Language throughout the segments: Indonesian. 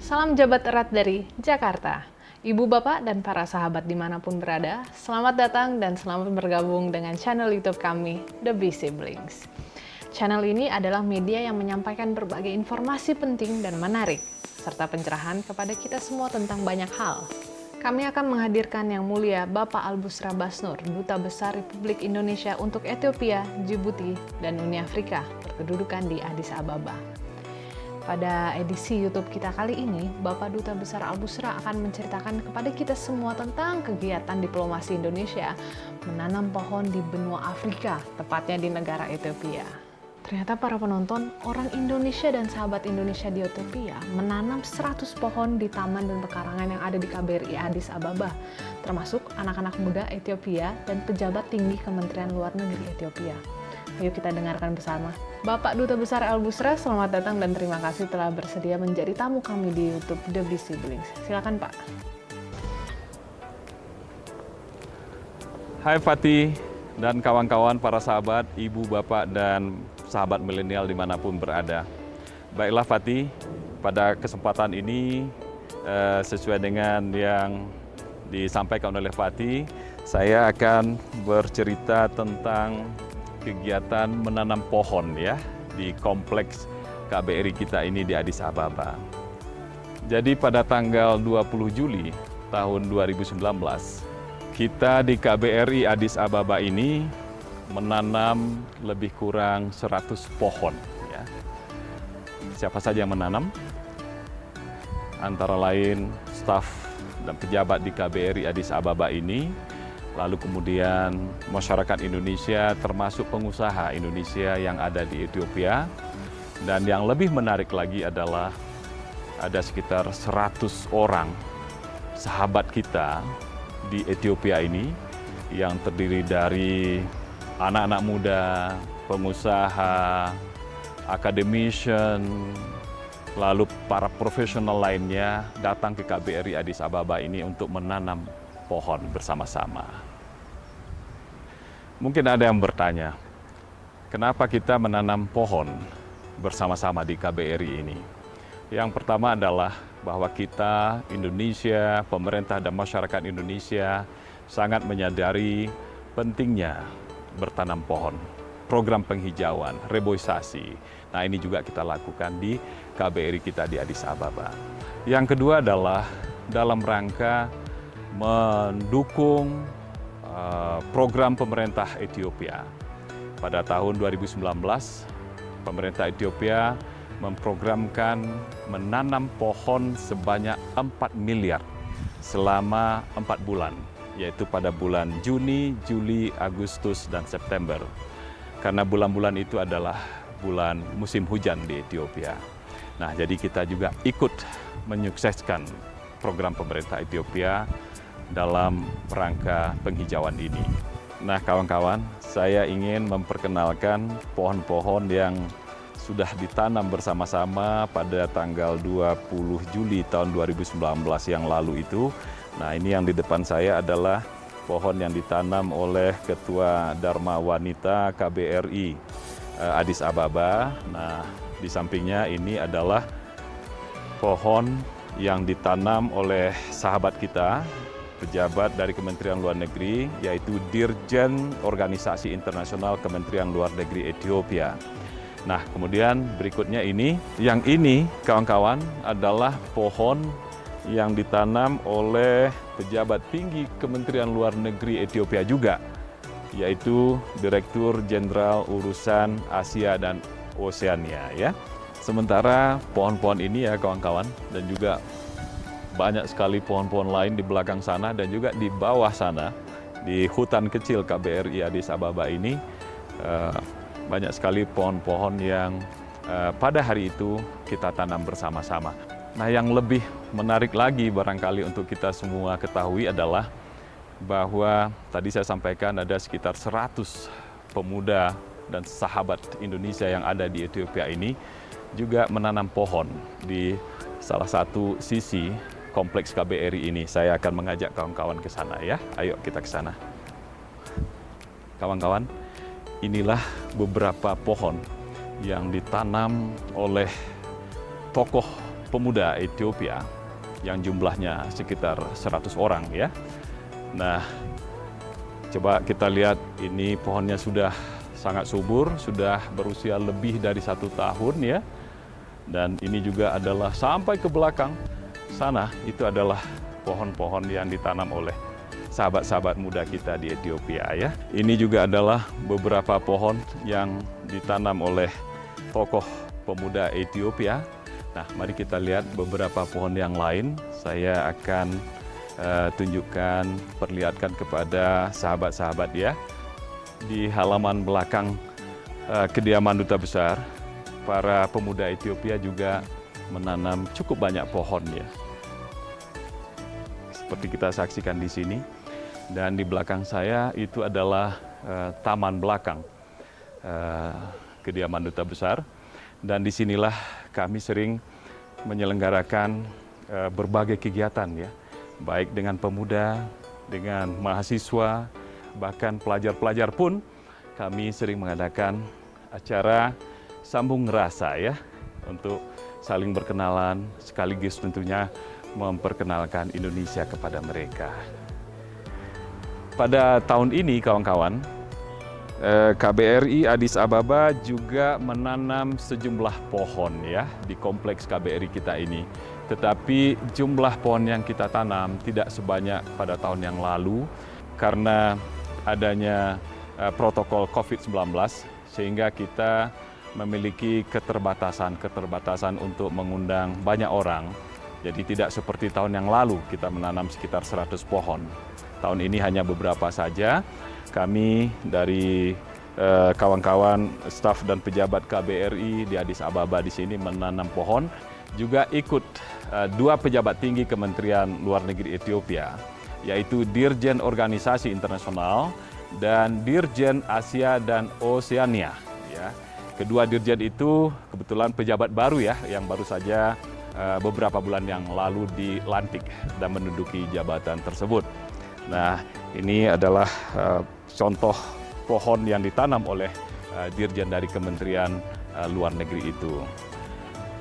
Salam jabat erat dari Jakarta. Ibu, bapak, dan para sahabat dimanapun berada, selamat datang dan selamat bergabung dengan channel YouTube kami, The Bee Siblings. Channel ini adalah media yang menyampaikan berbagai informasi penting dan menarik, serta pencerahan kepada kita semua tentang banyak hal. Kami akan menghadirkan Yang Mulia Bapak Albusra Basnur, Duta Besar Republik Indonesia untuk Ethiopia, Djibouti, dan Uni Afrika, berkedudukan di Addis Ababa. Pada edisi YouTube kita kali ini, Bapak Duta Besar Albusra akan menceritakan kepada kita semua tentang kegiatan diplomasi Indonesia menanam pohon di benua Afrika, tepatnya di negara Ethiopia. Ternyata para penonton, orang Indonesia dan sahabat Indonesia di Ethiopia menanam 100 pohon di taman dan pekarangan yang ada di KBRI Addis Ababa, termasuk anak-anak muda Ethiopia dan pejabat tinggi Kementerian Luar Negeri Ethiopia. Ayo kita dengarkan bersama. Bapak Duta Besar Albusra, selamat datang dan terima kasih telah bersedia menjadi tamu kami di YouTube The Bee Siblings. Silakan Pak. Hai Fatih dan kawan-kawan para sahabat, ibu, bapak, dan sahabat milenial dimanapun berada. Baiklah Fatih, pada kesempatan ini sesuai dengan yang disampaikan oleh Fatih, saya akan bercerita tentang kegiatan menanam pohon ya di kompleks KBRI kita ini di Addis Ababa. Jadi pada tanggal 20 Juli tahun 2019, kita di KBRI Addis Ababa ini menanam lebih kurang 100 pohon ya. Siapa saja yang menanam? Antara lain staf dan pejabat di KBRI Addis Ababa ini, lalu kemudian masyarakat Indonesia termasuk pengusaha Indonesia yang ada di Ethiopia. Dan yang lebih menarik lagi adalah ada sekitar 100 orang sahabat kita di Ethiopia ini yang terdiri dari anak-anak muda, pengusaha, academician, lalu para profesional lainnya datang ke KBRI Addis Ababa ini untuk menanam pohon bersama-sama. Mungkin ada yang bertanya, kenapa kita menanam pohon bersama-sama di KBRI ini? Yang pertama adalah bahwa kita, Indonesia, pemerintah dan masyarakat Indonesia sangat menyadari pentingnya bertanam pohon. Program penghijauan, reboisasi. Nah ini juga kita lakukan di KBRI kita di Addis Ababa. Yang kedua adalah dalam rangka mendukung program pemerintah Ethiopia. Pada tahun 2019, pemerintah Ethiopia memprogramkan menanam pohon sebanyak 4 miliar selama 4 bulan, yaitu pada bulan Juni, Juli, Agustus, dan September. Karena bulan-bulan itu adalah bulan musim hujan di Ethiopia. Nah, jadi kita juga ikut menyukseskan program pemerintah Ethiopia dalam rangka penghijauan ini. Nah, kawan-kawan, saya ingin memperkenalkan pohon-pohon yang sudah ditanam bersama-sama pada tanggal 20 Juli tahun 2019 yang lalu itu. Nah, ini yang di depan saya adalah pohon yang ditanam oleh Ketua Dharma Wanita KBRI Addis Ababa. Nah, di sampingnya ini adalah pohon yang ditanam oleh sahabat kita, pejabat dari Kementerian Luar Negeri, yaitu Dirjen Organisasi Internasional Kementerian Luar Negeri Ethiopia. Nah, kemudian berikutnya ini, yang ini kawan-kawan adalah pohon yang ditanam oleh pejabat tinggi Kementerian Luar Negeri Ethiopia juga, yaitu Direktur Jenderal Urusan Asia dan Oseania ya. Sementara pohon-pohon ini ya kawan-kawan, dan juga banyak sekali pohon-pohon lain di belakang sana dan juga di bawah sana di hutan kecil KBRI Addis Ababa ini banyak sekali pohon-pohon yang pada hari itu kita tanam bersama-sama. Nah, yang lebih menarik lagi barangkali untuk kita semua ketahui adalah bahwa tadi saya sampaikan ada sekitar 100 pemuda dan sahabat Indonesia yang ada di Ethiopia ini juga menanam pohon di salah satu sisi kompleks KBRI ini. Saya akan mengajak kawan-kawan ke sana ya. Ayo kita ke sana. Kawan-kawan, inilah beberapa pohon yang ditanam oleh tokoh pemuda Ethiopia yang jumlahnya sekitar 100 orang ya. Nah, coba kita lihat, ini pohonnya sudah sangat subur, sudah berusia lebih dari 1 tahun ya. Dan ini juga adalah sampai ke belakang sana, itu adalah pohon-pohon yang ditanam oleh sahabat-sahabat muda kita di Ethiopia ya. Ini juga adalah beberapa pohon yang ditanam oleh tokoh pemuda Ethiopia. Nah, mari kita lihat beberapa pohon yang lain. Saya akan tunjukkan, perlihatkan kepada sahabat-sahabat ya. Di halaman belakang kediaman Duta Besar, para pemuda Ethiopia juga menanam cukup banyak pohon ya. Seperti kita saksikan di sini. Dan di belakang saya itu adalah taman belakang kediaman Duta Besar. Dan disinilah kami sering menyelenggarakan berbagai kegiatan ya, baik dengan pemuda, dengan mahasiswa, bahkan pelajar-pelajar pun kami sering mengadakan acara sambung rasa ya, untuk saling berkenalan sekaligus tentunya memperkenalkan Indonesia kepada mereka. Pada tahun ini kawan-kawan, KBRI Addis Ababa juga menanam sejumlah pohon ya di kompleks KBRI kita ini. Tetapi jumlah pohon yang kita tanam tidak sebanyak pada tahun yang lalu karena adanya protokol COVID-19, sehingga kita memiliki keterbatasan untuk mengundang banyak orang. Jadi tidak seperti tahun yang lalu kita menanam sekitar 100 pohon. Tahun ini hanya beberapa saja. Kami dari kawan-kawan staf dan pejabat KBRI di Addis Ababa di sini menanam pohon. Juga ikut 2 pejabat tinggi Kementerian Luar Negeri Ethiopia, yaitu Dirjen Organisasi Internasional dan Dirjen Asia dan Oseania. Ya. Kedua dirjen itu kebetulan pejabat baru ya, yang baru saja beberapa bulan yang lalu dilantik dan menduduki jabatan tersebut. Nah, ini adalah contoh pohon yang ditanam oleh dirjen dari Kementerian Luar Negeri itu.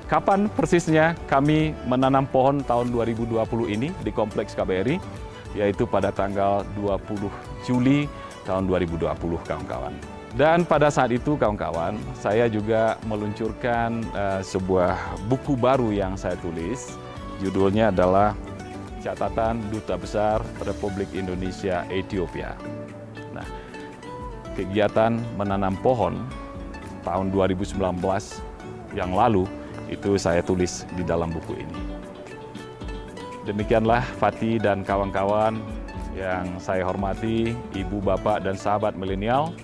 Kapan persisnya kami menanam pohon tahun 2020 ini di Kompleks KBRI? Yaitu pada tanggal 20 Juli tahun 2020, kawan-kawan. Dan pada saat itu, kawan-kawan, saya juga meluncurkan sebuah buku baru yang saya tulis. Judulnya adalah Catatan Duta Besar Republik Indonesia Ethiopia. Nah, kegiatan menanam pohon tahun 2019 yang lalu itu saya tulis di dalam buku ini. Demikianlah Fatih dan kawan-kawan yang saya hormati, ibu, bapak, dan sahabat milenial,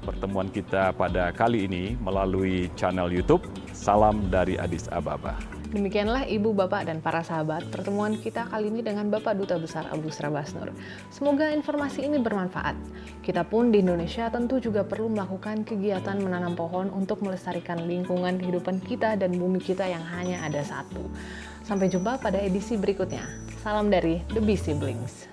pertemuan kita pada kali ini melalui channel YouTube Salam dari Addis Ababa. Demikianlah Ibu, Bapak, dan para sahabat pertemuan kita kali ini dengan Bapak Duta Besar Abusra Basnur. Semoga informasi ini bermanfaat. Kita pun di Indonesia tentu juga perlu melakukan kegiatan menanam pohon untuk melestarikan lingkungan kehidupan kita dan bumi kita yang hanya ada satu. Sampai jumpa pada edisi berikutnya. Salam dari The Bee Siblings.